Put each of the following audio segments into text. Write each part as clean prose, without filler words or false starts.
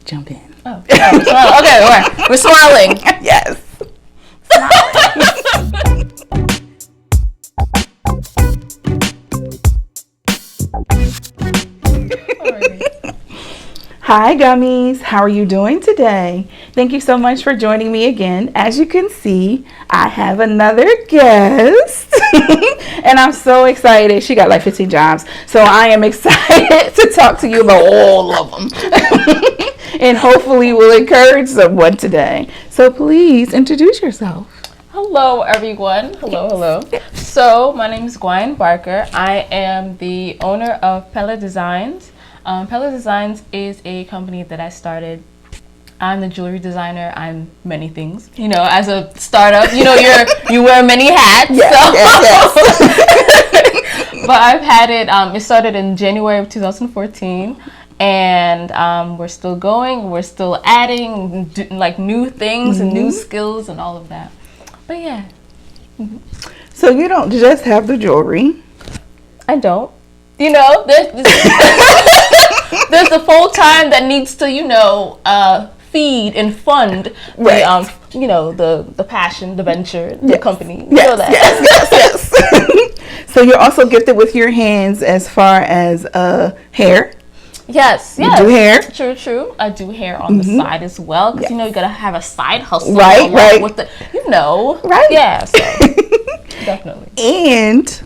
jump in. Oh, okay, all right. We're smiling. Yes. Hi, Gummies. How are you doing today? Thank you so much for joining me again. As you can see, I have another guest. And I'm so excited. She got like 15 jobs. So I am excited to talk to you about all of them. And hopefully we'll encourage someone today. So please introduce yourself. Hello, everyone. Hello. So my name is Gwanyan Barker. I am the owner of Kpelle Designs. Kpelle Designs is a company that I started. I'm the jewelry designer. I'm many things. You know, as a startup, you wear many hats. Yes. But I've had it. It started in January of 2014. And we're still going. We're still adding new things and new skills and all of that. But yeah. So you don't just have the jewelry. I don't. You know, there's the full time that needs to, feed and fund the passion, the venture, the company. Yes. So you're also gifted with your hands as far as hair. Yes. You do hair. True. I do hair on the side as well because you gotta have a side hustle. Right. With the, right. Yeah. So definitely. And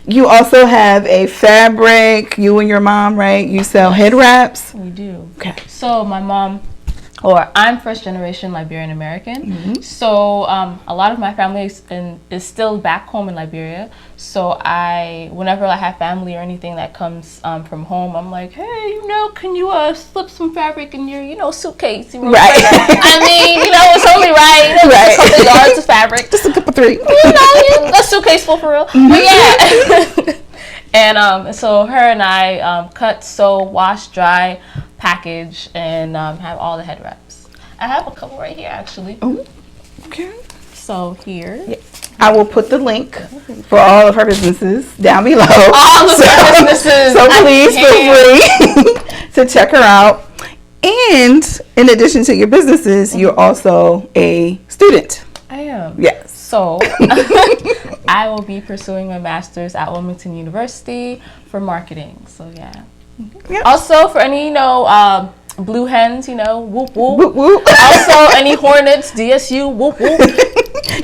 you also have a fabric. You and your mom, right? You sell head wraps. We do. Okay. So my mom. I'm first generation Liberian American. So a lot of my family is still back home in Liberia. So whenever I have family or anything that comes from home, I'm like, hey, can you slip some fabric in your, suitcase? Right. I mean, it's only right. Right. A couple yards of fabric. Just a couple three. A suitcase full for real. But yeah. And so her and I cut, sew, wash, dry, package, and have all the head wraps. I have a couple right here actually. Oh, okay. So here. Yeah. I will put the link for all of her businesses down below. All of her businesses. So please feel free to check her out. And in addition to your businesses, you're also a student. I am. Yes. So I will be pursuing my master's at Wilmington University for marketing. So yeah. Yep. Also, for any, blue hens, whoop, whoop. Whoop, whoop. Also, any hornets, DSU, whoop, whoop.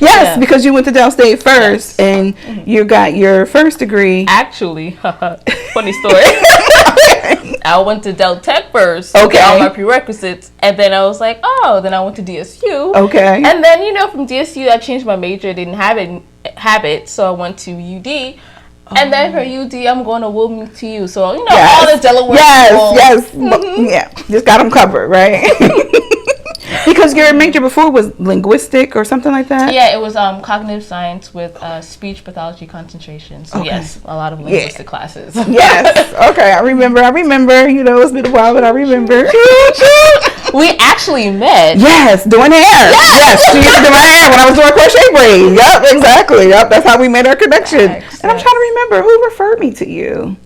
Yes, because you went to Downstate first, and you got your first degree. Actually, funny story. I went to Del Tech first. Okay. All my prerequisites. And then I was like, then I went to DSU. Okay. And then, from DSU, I changed my major. Didn't have it, so I went to UD. And then for UD, I'm going to Wilmington U. So, all the Delaware people. Yes. Yeah, just got them covered, right? Because your major before was linguistic or something like that? Yeah, it was cognitive science with speech pathology concentration. So, yes, a lot of linguistic classes. Yes. Okay, I remember. It's been a while, but I remember. We actually met. Yes, doing hair. Yes, she used to do my hair when I was doing crochet braids. Yep, exactly. Yep, that's how we made our connection. And I'm trying to remember who referred me to you.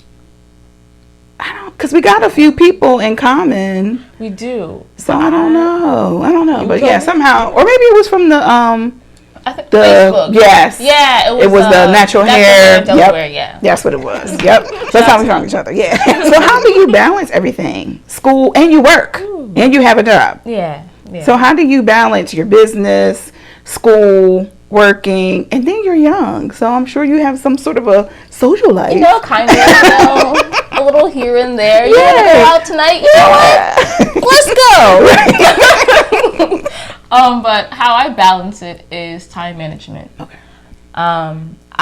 Because we got a few people in common. We do. So I don't know. But yeah, somehow, or maybe it was from the I think Facebook. Yes. Yeah, it was the natural hair. Delaware, yeah. That's what it was. Yep. That's how we found each other. Yeah. So how do you balance everything? School and you work. And you have a job. Yeah. So how do you balance your business, school, working, and then you're young, so I'm sure you have some sort of a social life. Kind of, a little here and there. You want to go out tonight? You know what? Let's go. But how I balance it is time management. Okay.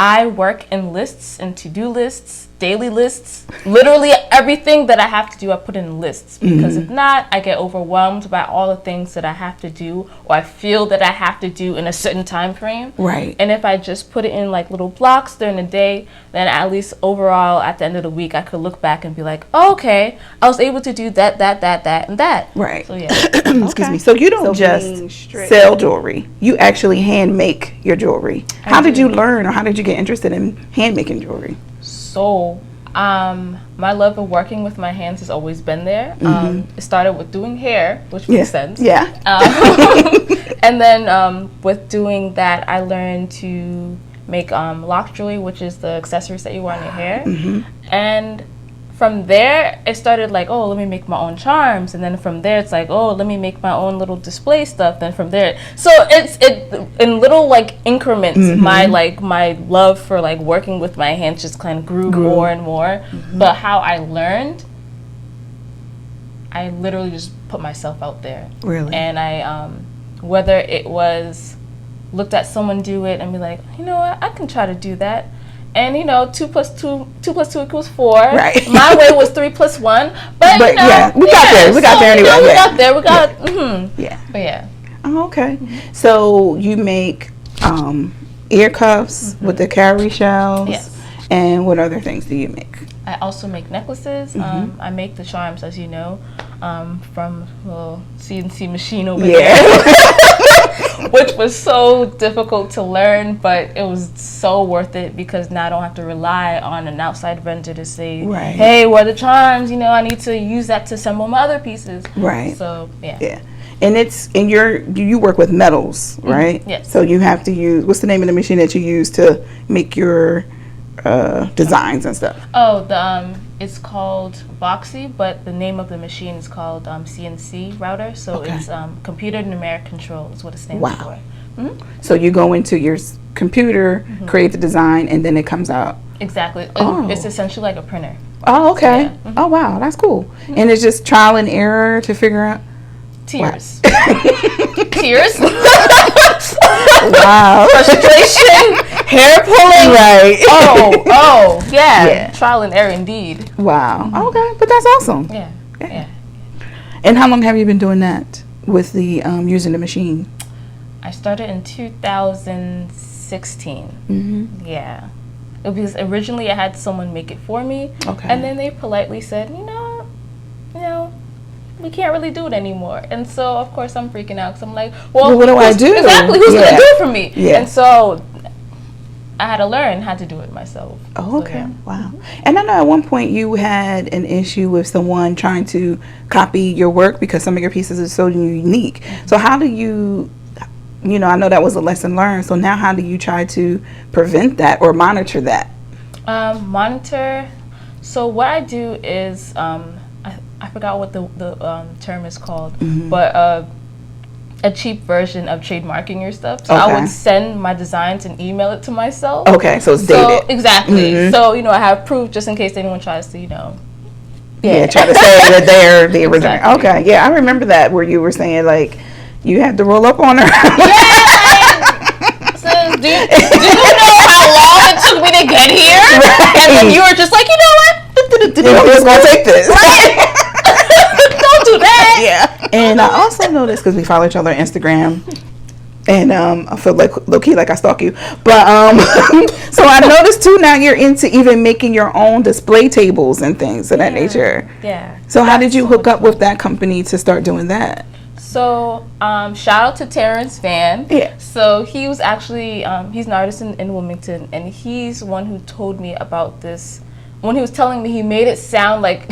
I work in lists and to-do lists, daily lists. Literally everything that I have to do, I put in lists. Because if not, I get overwhelmed by all the things that I have to do, or I feel that I have to do in a certain time frame. Right. And if I just put it in like little blocks during the day, then at least overall at the end of the week, I could look back and be like, oh, okay, I was able to do that, and that. Right. So yeah. Excuse me. So you don't just sell jewelry. You actually hand make your jewelry. How did you learn, or how did you get interested in hand making jewelry? So, my love of working with my hands has always been there. It started with doing hair, which makes sense. Yeah. And then with doing that, I learned to make lock jewelry, which is the accessories that you wear on your hair. And from there, it started like, oh, let me make my own charms. And then from there, it's like, oh, let me make my own little display stuff. Then from there, so it's in little like increments. My love for like working with my hands just kind of grew more and more. But how I learned, I literally just put myself out there. Really? And I, whether it was looked at someone do it and be like, you know what, I can try to do that. And 2 plus 2 equals 4. Right. My way was 3 plus 1. But yeah, we got there. We got there anyway. We got there. We got. Yeah. But yeah. Oh, okay. So you make ear cuffs with the cowrie shells. Yes. And what other things do you make? I also make necklaces. I make the charms, as you know, from a little CNC machine over there. Which was so difficult to learn, but it was so worth it because now I don't have to rely on an outside vendor to say, hey, what are the charms? I need to use that to assemble my other pieces. Right. So, yeah. Yeah. And you work with metals, right? Yes. So you have to use, what's the name of the machine that you use to make your designs and stuff? Oh, it's called Voxy, but the name of the machine is called CNC router. So it's computer numeric control is what it stands for. So you go into your computer, create the design, and then it comes out. Exactly. It's essentially like a printer. Oh, okay. Yeah. Oh, wow. That's cool. And it's just trial and error to figure out? Tears. Tears. Wow. Frustration. Hair pulling. Right. Oh, yeah. Trial and error indeed. Wow. Okay. But that's awesome. Yeah. And how long have you been doing that with the using the machine? I started in 2016. Yeah. Because originally I had someone make it for me. Okay. And then they politely said, we can't really do it anymore. And so, of course, I'm freaking out because I'm like, well, what do I do? Exactly. Who's going to do it for me? Yeah. And so I had to learn how to do it myself. Oh, okay. So, yeah. Wow. And I know at one point you had an issue with someone trying to copy your work because some of your pieces are so unique. So how do you, I know that was a lesson learned. So now how do you try to prevent that or monitor that? Monitor. So what I do is, I forgot what the term is called, but a cheap version of trademarking your stuff. So I would send my designs and email it to myself. Okay, so it's dated. Exactly. So, I have proof just in case anyone tries to, try to say that they're the original. Exactly. Okay, yeah, I remember that where you were saying, like, you had to roll up on her. Do you know how long it took me to get here? Right. And then you were just like, you know what? I'm just going to take this. Right. Don't do that. Yeah. And I also noticed, because we follow each other on Instagram, and I feel like low-key like I stalk you. But so I noticed too now you're into even making your own display tables and things of that nature. Yeah. So how did you hook up with that company to start doing that? So shout out to Terrence Van. Yeah. So he was actually he's an artist in Wilmington, and he's one who told me about this. When he was telling me, he made it sound like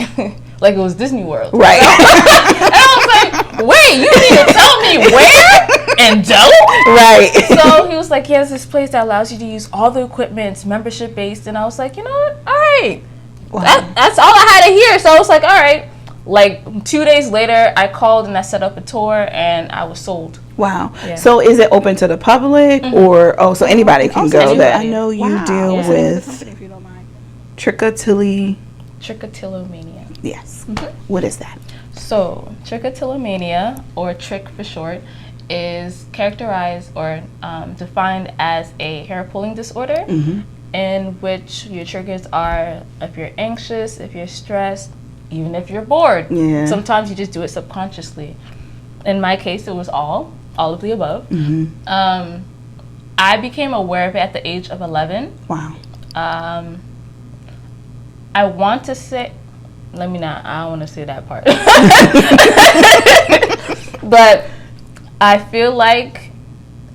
like it was Disney World. Right. And I was like, wait, you need to tell me where? In Delaware? Right. So he was like, he has this place that allows you to use all the equipment. It's membership based. And I was like, you know what? All right. Wow. That's all I had to hear. So I was like, all right. Like 2 days later, I called and I set up a tour and I was sold. Wow. Yeah. So is it open to the public or, so anybody can go there? I know you deal with Trichotillomania. Yes. What is that? So Trichotillomania, or Trick for short, is characterized or defined as a hair pulling disorder in which your triggers are if you're anxious, if you're stressed, even if you're bored. Yeah. Sometimes you just do it subconsciously. In my case, it was all of the above. I became aware of it at the age of 11. Wow. I want to say, I don't want to say that part. But I feel like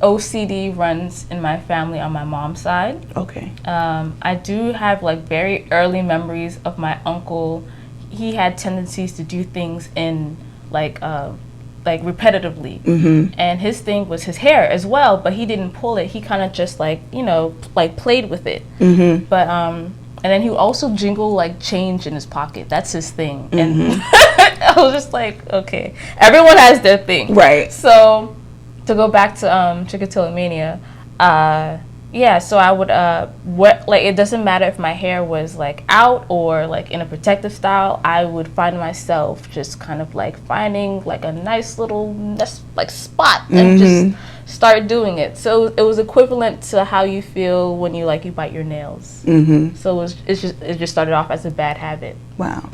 OCD runs in my family on my mom's side. Okay. I do have like very early memories of my uncle. He had tendencies to do things in like repetitively, and his thing was his hair as well. But he didn't pull it. He kind of just like played with it. But and then he would also jingle like change in his pocket. That's his thing. And I was just like, okay, everyone has their thing, right? So to go back to Trichotillomania, so I would it doesn't matter if my hair was like out or like in a protective style. I would find myself just kind of like finding like a nice little like spot and just start doing it. So it was equivalent to how you feel when you bite your nails. So it just started off as a bad habit. Wow.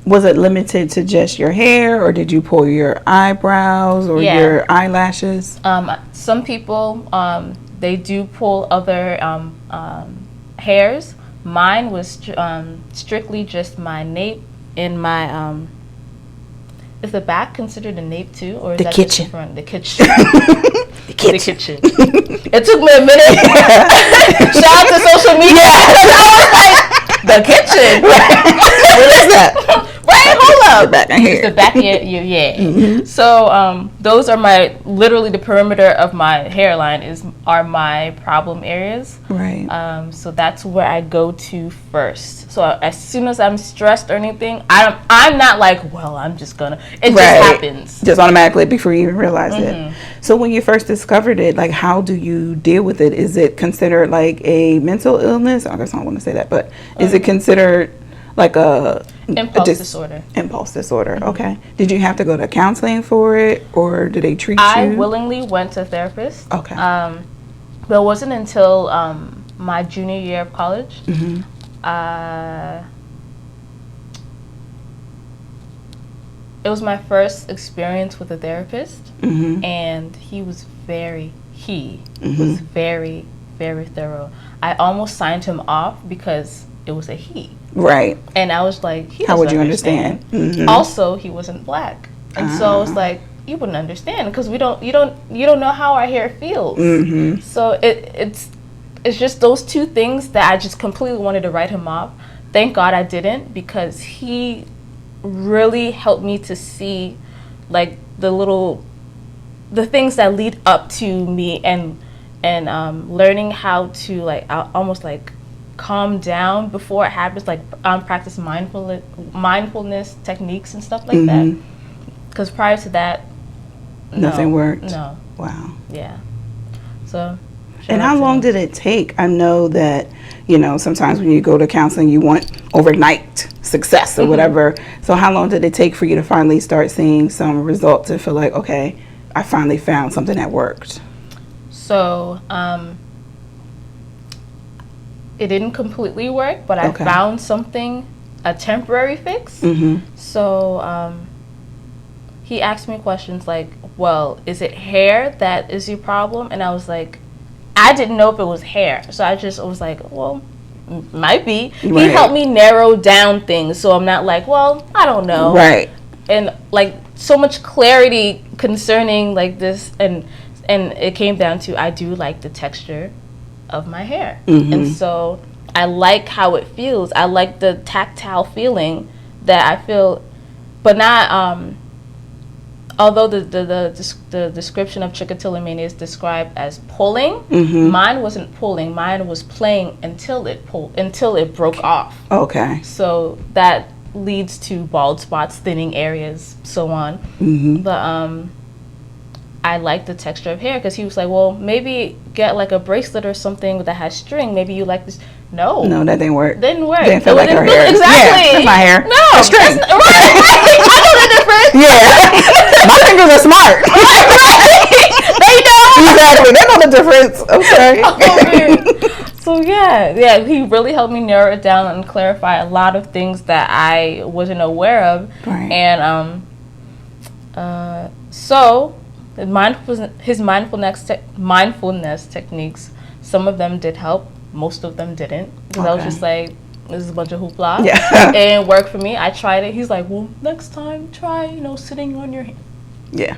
Was it limited to just your hair, or did you pull your eyebrows or your eyelashes? Some people they do pull other hairs. Mine was strictly just my nape and my is the back considered a nape too, or is the that kitchen? Just the front? The kitchen. The kitchen. It took me a minute. Shout out to social media. I was like, the kitchen. What is that? Right, hold up. The back of hair. It's the back of your So those are literally the perimeter of my hairline are my problem areas. Right. So that's where I go to first. So as soon as I'm stressed or anything, I'm not like, well, I'm just gonna. It just happens. Just automatically before you even realize it. So when you first discovered it, like, how do you deal with it? Is it considered like a mental illness? I guess I don't want to say that, but is it considered like a impulse disorder? Impulse disorder. Okay. Did you have to go to counseling for it, or did they treat you? I willingly went to a therapist. Okay. But it wasn't until my junior year of college. It was my first experience with a therapist, and he was very, very, very thorough. I almost signed him off because it was a he. Right. And I was like, how would you understand? Also, he wasn't black, and so I was like, you wouldn't understand because you don't know how our hair feels. So it's just those two things that I just completely wanted to write him off. Thank God I didn't, because he really helped me to see like the things that lead up to me and learning how to like almost like calm down before it happens, like practice mindfulness techniques and stuff like that, because prior to that nothing worked. No. Wow. Yeah. So and how long did it take? I know that, sometimes when you go to counseling, you want overnight success or whatever. So how long did it take for you to finally start seeing some results and feel like, okay, I finally found something that worked? So it didn't completely work, but I found something, a temporary fix. So he asked me questions like, well, is it hair that is your problem? And I was like, I didn't know if it was hair. So I just was like, well, might be. He helped me narrow down things, so I'm not like, well, I don't know. Right. And like so much clarity concerning like this, and it came down to, I do like the texture of my hair. And so I like how it feels. I like the tactile feeling that I feel, but not although the description of trichotillomania is described as pulling, mine wasn't pulling. Mine was playing until it broke off. Okay. So that leads to bald spots, thinning areas, so on. But I like the texture of hair, because he was like, well, maybe get like a bracelet or something that has string. Maybe you like this. No, that didn't work. Didn't work. Didn't feel like her hair. Exactly. Yeah, that's my hair. No, that's string. Right. I know the difference. Yeah, my fingers are smart. They know. Exactly. They know the difference. Okay. So yeah, he really helped me narrow it down and clarify a lot of things that I wasn't aware of. Right. And so his mindfulness techniques, some of them did help, most of them didn't, because I was just like, this is a bunch of hoopla. Yeah. And it worked for me. I tried it. He's like, well, next time try, sitting on your hands. Yeah.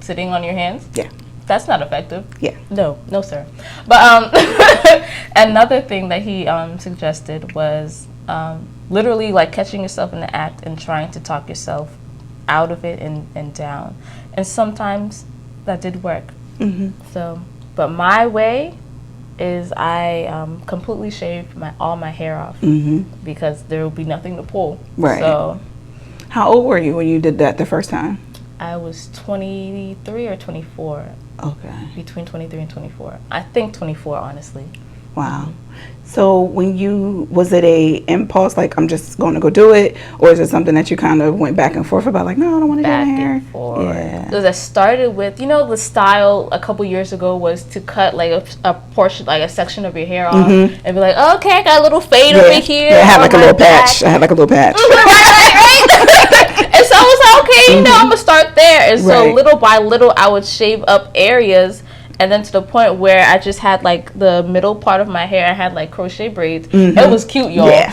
Sitting on your hands? Yeah. That's not effective. Yeah. No, sir. But another thing that he suggested was literally like catching yourself in the act and trying to talk yourself out of it and down. And sometimes that did work. So, but my way is I completely shaved all my hair off because there will be nothing to pull. Right. So, how old were you when you did that the first time? I was 23 or 24. Okay. Between 23 and 24. I think 24, honestly. Wow. So was it a impulse, like I'm just going to go do it, or is it something that you kind of went back and forth about, like, no, I don't want to do my hair? Back and forth. Yeah. Because I started with, the style a couple years ago was to cut like a portion, like a section of your hair off, and be like, okay, I got a little fade over here. Yeah, I had like a little patch. Right. And so I was like, okay, I'm gonna start there. And so little by little, I would shave up areas. And then to the point where I just had like the middle part of my hair, I had like crochet braids. It was cute, y'all. Yeah.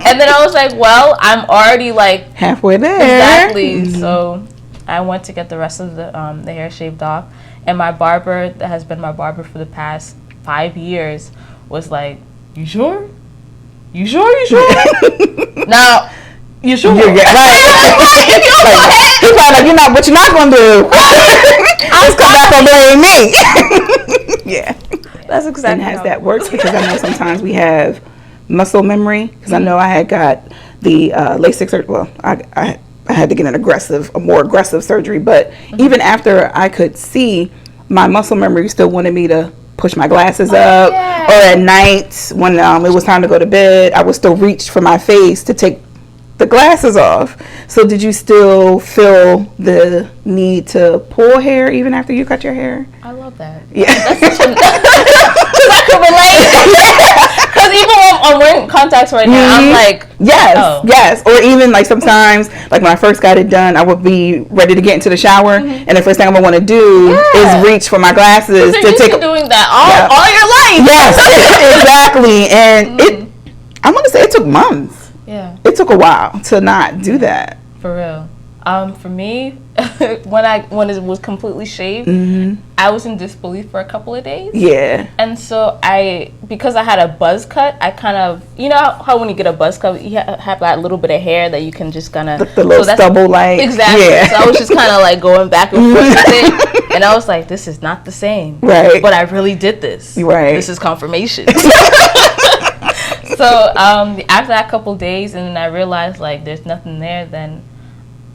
And then I was like, well, I'm already like halfway there. Exactly. So I went to get the rest of the hair shaved off. And my barber, that has been my barber for the past 5 years, was like, you sure? You sure? Now, you sure? Right. He's like, you're not, what you're not going to do. Just come back and blame me. Yeah. That's exactly how that works, because I know sometimes we have muscle memory, because I know I had got the LASIK surgery. Well, I had to get a more aggressive surgery, but even after I could see, my muscle memory still wanted me to push my glasses up, or at night when it was time to go to bed, I would still reach for my face to take the glasses off. So did you still feel the need to pull hair even after you cut your hair? I love that. Yeah. That's such a, because I can relate. Because even when I'm wearing contacts right now, I'm like, yes. Or even like sometimes, like when I first got it done, I would be ready to get into the shower, and the first thing I'm gonna want to do is reach for my glasses to take. Doing that all your life. Yes, exactly. And I'm gonna say it took months. Yeah. It took a while to not do that. For real. For me, when it was completely shaved, I was in disbelief for a couple of days. Yeah. And so because I had a buzz cut, I kind of, how when you get a buzz cut, you have that little bit of hair that you can just kind of... The little stubble like. Exactly. Yeah. So I was just kind of like going back and forth with it. And I was like, this is not the same. Right. But I really did this. Right. This is confirmation. So after that couple days, and then I realized like there's nothing there, then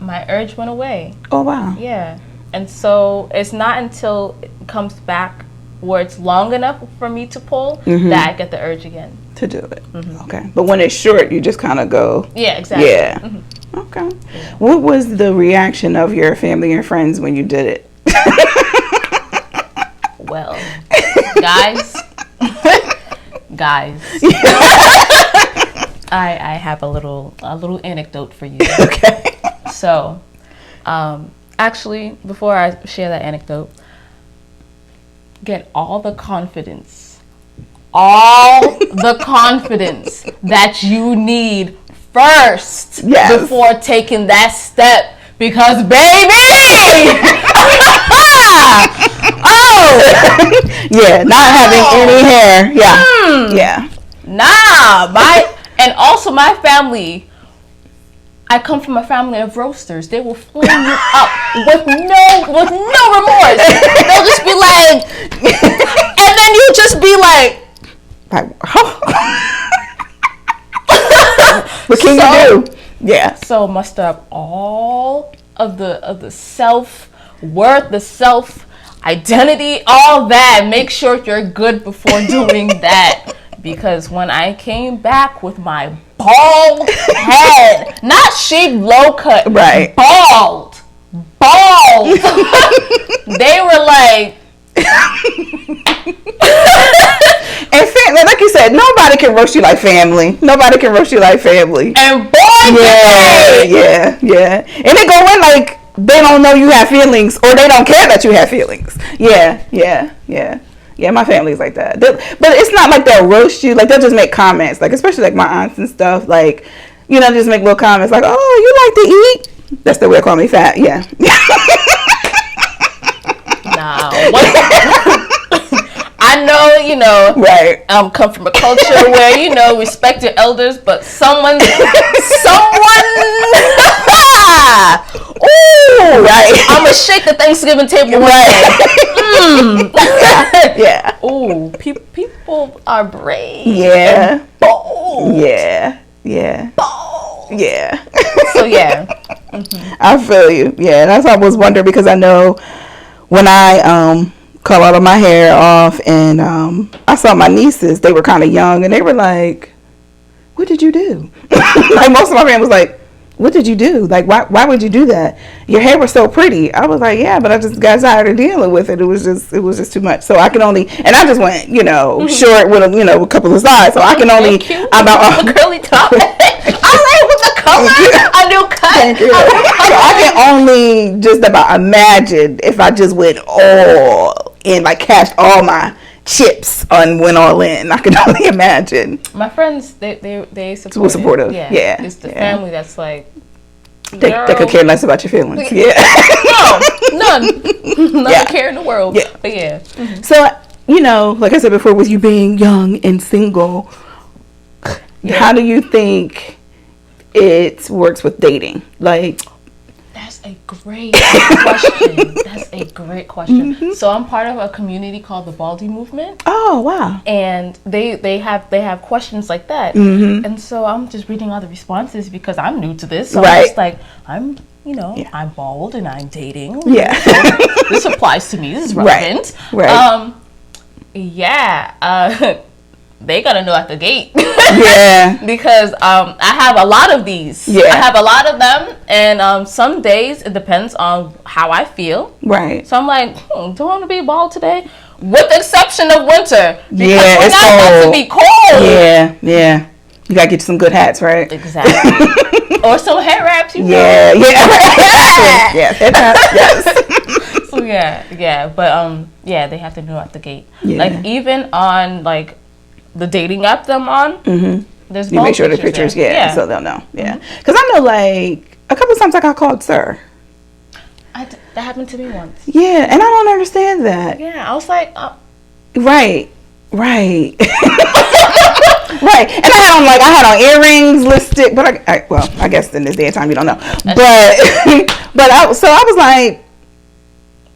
my urge went away. Oh wow. Yeah. And so it's not until it comes back where it's long enough for me to pull that I get the urge again to do it. Okay. But when it's short, you just kind of go. Yeah, exactly. Yeah. Okay. Yeah. What was the reaction of your family and friends when you did it? Well, guys. I have a little anecdote for you. Okay. So, actually, before I share that anecdote, get all the confidence that you need first before taking that step, because baby, not having any hair. And also my family, I come from a family of roasters. They will flame you up with no remorse. They'll just be like, and then you just be like, what can you do? Yeah. So muster up all of the self-worth, the self-identity, all that. Make sure you're good before doing that. Because when I came back with my bald head, not shaved low cut, right? Bald. They were like, and like you said, nobody can roast you like family. And boy, yeah. And they go in like they don't know you have feelings, or they don't care that you have feelings. Yeah, my family's like that. But it's not like they'll roast you. Like, they'll just make comments. Like, especially, like, my aunts and stuff. Like, just make little comments. Like, oh, you like to eat? That's the way they call me fat. Yeah. I know, you know, right. Come from a culture where, you know, respect your elders, but someone. Ooh, right. I'm gonna shake the Thanksgiving table. Right. Yeah. Ooh, people are brave. Yeah. Bold. Yeah. Yeah. Bold. Yeah. So yeah. I feel you. Yeah, that's why I was wondering, because I know when I cut all of my hair off and I saw my nieces, they were kind of young and they were like, "What did you do?" Like most of my family was like, "What did you do? Like why would you do that? Your hair was so pretty." I was like, "Yeah, but I just got tired of dealing with it. It was just too much." So I can only, and I just went, you know, short with a couple of sides. So I can only about the curly top. I like with the color. A new cut. Thank you. So I can only just about imagine if I just went all in, like cashed all my chips and went all in. I can only imagine. My friends, they Super supportive. Yeah. It's the family that's like, they could care less about your feelings. Yeah. No, none. Not a care in the world. Yeah. But yeah. So, you know, like I said before, with you being young and single, how do you think it works with dating? Like, that's a great question. That's a great question. Mm-hmm. So I'm part of a community called the Baldy Movement. Oh wow! And they have questions like that. Mm-hmm. And so I'm just reading all the responses because I'm new to this. So right. I'm just like, I'm I'm bald and I'm dating. Yeah. So this applies to me. This is relevant. Right. They gotta know at the gate. Yeah. Because I have a lot of these. Yeah. I have a lot of them, and some days it depends on how I feel. Right. So I'm like, don't want to be bald today, with the exception of winter. Because it's not cold. to be cold. Yeah. You gotta get some good hats, right? Exactly. Or some hair wraps. You know. Yeah. Yeah. Hair wraps. Yes. So yeah. But they have to know at the gate. Yeah. Like even on like the dating app that I'm on, there's you make sure the pictures, so they'll know. Yeah, because I know like a couple of times I got called sir. That happened to me once. Yeah, and I don't understand that. Yeah, I was like, right. Right. And I had on earrings, lipstick, but I guess in this day and time you don't know. But I was like,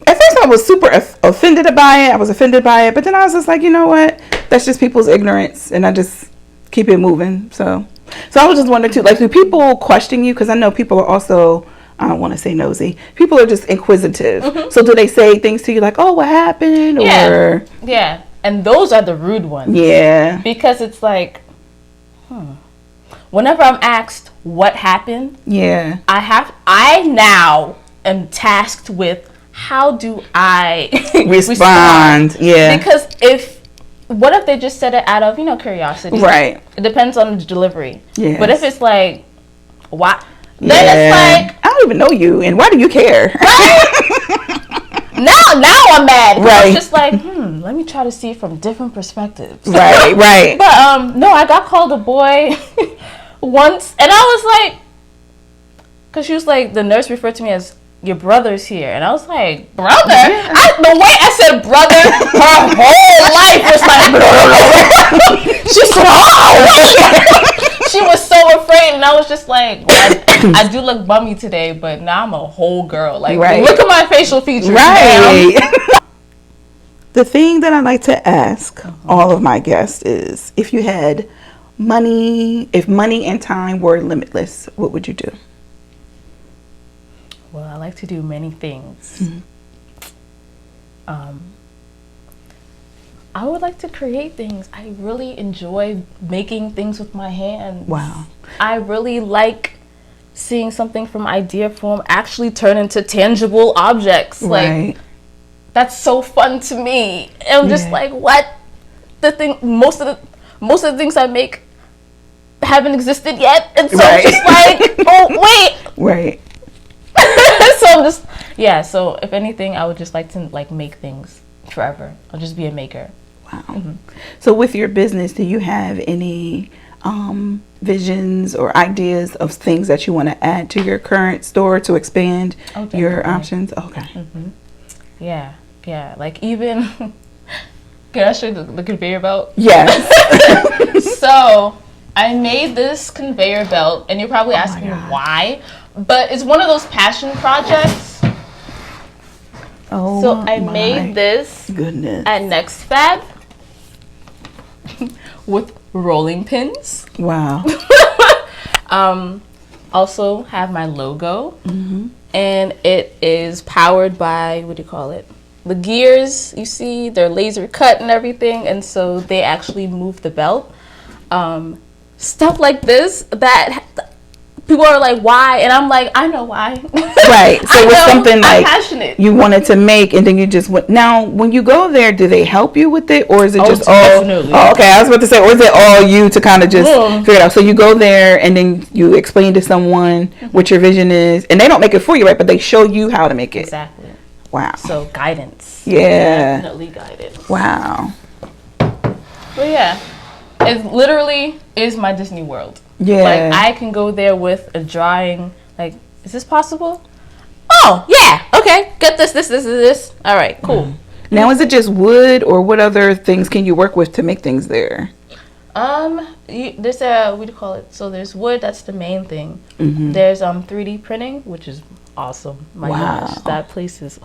at first I was super offended by it. I was offended by it, but then I was just like, you know what? That's just people's ignorance, and I just keep it moving. So I was just wondering too, like, do people question you? Because I know people are also, I don't want to say nosy. People are just inquisitive. Mm-hmm. So do they say things to you like, "Oh, what happened?" Or and those are the rude ones. Yeah, because it's like, whenever I'm asked what happened, I now am tasked with how do I respond? Yeah, because what if they just said it out of curiosity? Right. It depends on the delivery. Yeah. But if it's like, why? Then it's like, I don't even know you, and why do you care? Right? now I'm mad. Right. I'm just like, let me try to see from different perspectives. Right. But no, I got called a boy once, and I was like, because she was like, the nurse referred to me as, "Your brother's here," and I was like, "Brother?" The way I said brother, her whole life was like, she said, "Oh!" She was so afraid, and I was just like, well, I do look bummy today, but now I'm a whole girl. Like, look at my facial features. Right. The thing that I like to ask all of my guests is, if you had money, if money and time were limitless, what would you do? Well, I like to do many things. I would like to create things. I really enjoy making things with my hands. Wow. I really like seeing something from idea form actually turn into tangible objects. Right. Like, that's so fun to me. And I'm just like, what? Most of the things I make haven't existed yet. And so I'm just like, oh, wait. Right. So I'm just, so if anything, I would just like to make things forever. I'll just be a maker. Wow. So with your business, do you have any visions or ideas of things that you want to add to your current store to expand your options? Okay. Yeah. Yeah, like even, can I show you the conveyor belt? Yes. So I made this conveyor belt, and you're probably asking why, but it's one of those passion projects. Oh, so I made this goodness at NextFab with rolling pins. Wow. Also have my logo, and it is powered by, what do you call it? The gears, you see, they're laser cut and everything, and so they actually move the belt. Stuff like this that people are like, why? And I'm like, I know why. Right. So it was something like passionate. You wanted to make, and then you just went. Now, when you go there, do they help you with it, or is it just all? Definitely. Oh, okay, I was about to say, or is it all you to kind of just figure it out? So you go there, and then you explain to someone what your vision is, and they don't make it for you, right? But they show you how to make it. Exactly. Wow. So guidance. Yeah. Definitely guidance. Wow. But yeah, it literally is my Disney World. Yeah. Like, I can go there with a drawing. Like, is this possible? Oh, yeah. Okay. Get this. All right. Cool. Now, is it just wood, or what other things can you work with to make things there? There's what do you call it? So there's wood. That's the main thing. There's 3D printing, which is awesome. My gosh, that place is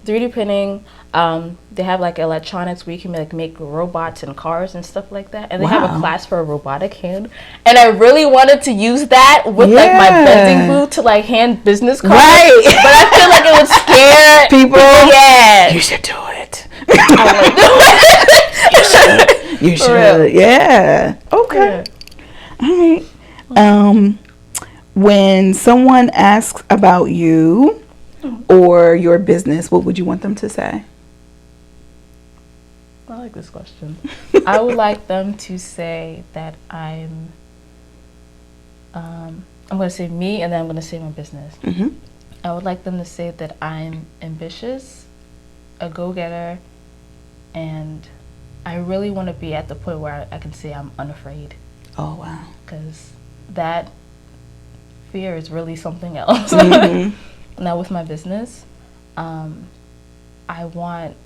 3D printing. They have like electronics where you can like make robots and cars and stuff like that. And they have a class for a robotic hand. And I really wanted to use that with like my bending boot to like hand business cards. Right. But I feel like it would scare people. Yeah. You should do it. I You should. Yeah. Okay. Yeah. All right. When someone asks about you or your business, what would you want them to say? I like this question. I would like them to say that I'm going to say me, and then I'm going to say my business. I would like them to say that I'm ambitious, a go-getter, and I really want to be at the point where I can say I'm unafraid. Oh, wow. Because that fear is really something else. Now with my business, I want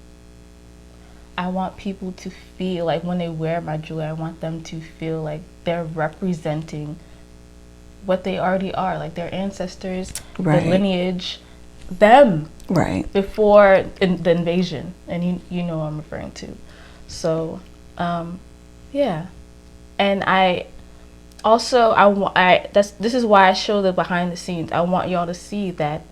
people to feel like when they wear my jewelry, I want them to feel like they're representing what they already are, like their ancestors, their lineage, them. Right. Before the invasion, and you know what I'm referring to. So, yeah. And this is why I show the behind the scenes. I want y'all to see that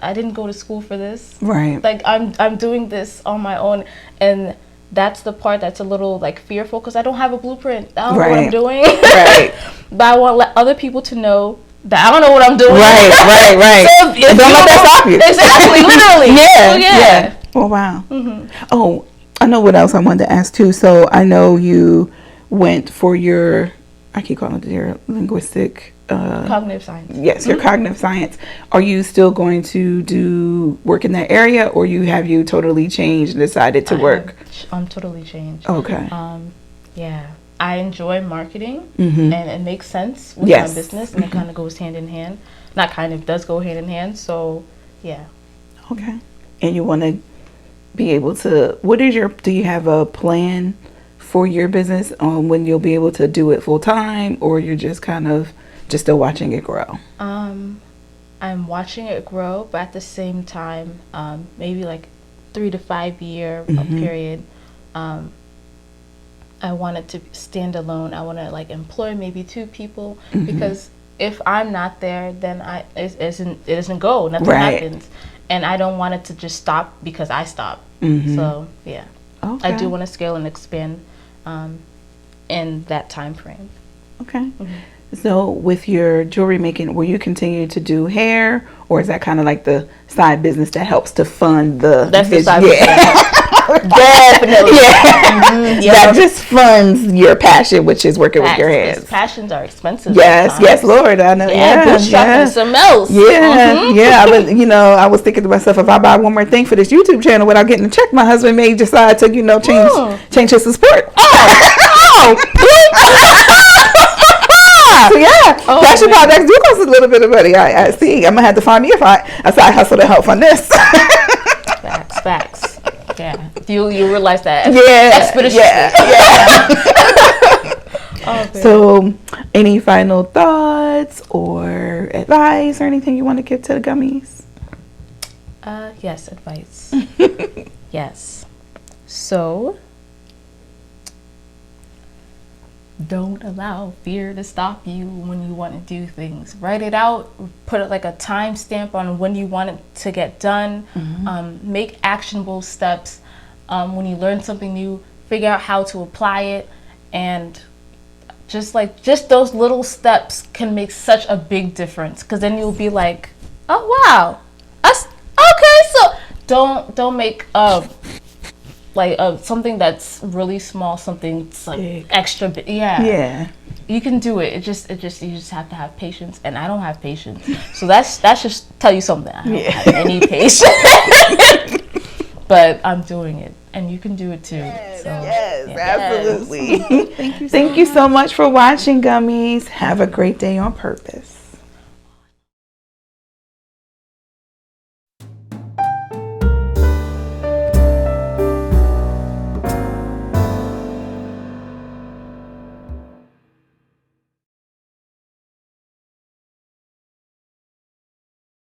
I didn't go to school for this. Right. Like I'm doing this on my own, and that's the part that's a little like fearful because I don't have a blueprint. I don't know what I'm doing. Right. But I want to let other people to know that I don't know what I'm doing. Right. So don't let that stop you. Exactly. Literally. Yeah. Oh, wow. Oh, I know what else I wanted to ask too. So I know you went for your, I keep calling it your linguistic cognitive science. Yes, your cognitive science. Are you still going to do work in that area, or have you totally changed and decided to work? I'm totally changed. Okay. Yeah, I enjoy marketing, and it makes sense with my business, and it kind of goes hand in hand. Not kind of, does go hand in hand. So, yeah. Okay. And you want to be able to, do you have a plan for your business on when you'll be able to do it full time, or you're just kind of just still watching it grow? I'm watching it grow, but at the same time, maybe like 3 to 5 year period, I want it to stand alone. I want to like employ maybe 2 people, because if I'm not there, then it doesn't go. Nothing happens. And I don't want it to just stop because I stop. So, yeah. Okay. I do want to scale and expand in that time frame. Okay. So with your jewelry making, will you continue to do hair, or is that kind of like the side business that helps to fund the... That's the side business. Definitely. That just funds your passion, which is working with your hands. Passions are expensive. Yes, Lord, I know. Bootstrapping some else. I was thinking to myself, if I buy one more thing for this YouTube channel without getting a check, my husband may decide to, change his support. So passion projects do cost a little bit of money. I see. I'm gonna have to find me a side hustle to help fund this. Facts. Yeah. You realize that expeditiously. Oh, so, any final thoughts or advice or anything you want to give to the gummies? Yes, advice. Yes. So, don't allow fear to stop you when you want to do things. Write it out, put it like a timestamp on when you want it to get done. Make actionable steps. When you learn something new, figure out how to apply it, and just those little steps can make such a big difference, because then you'll be like, oh wow, that's okay. So don't make something that's really small, something that's like big. Extra big. Yeah, you can do it. You just have to have patience, and I don't have patience. So that's just tell you something. I don't have any patience. But I'm doing it, and you can do it too. Absolutely. Thank you so much for watching, Gummies. Have a great day on purpose.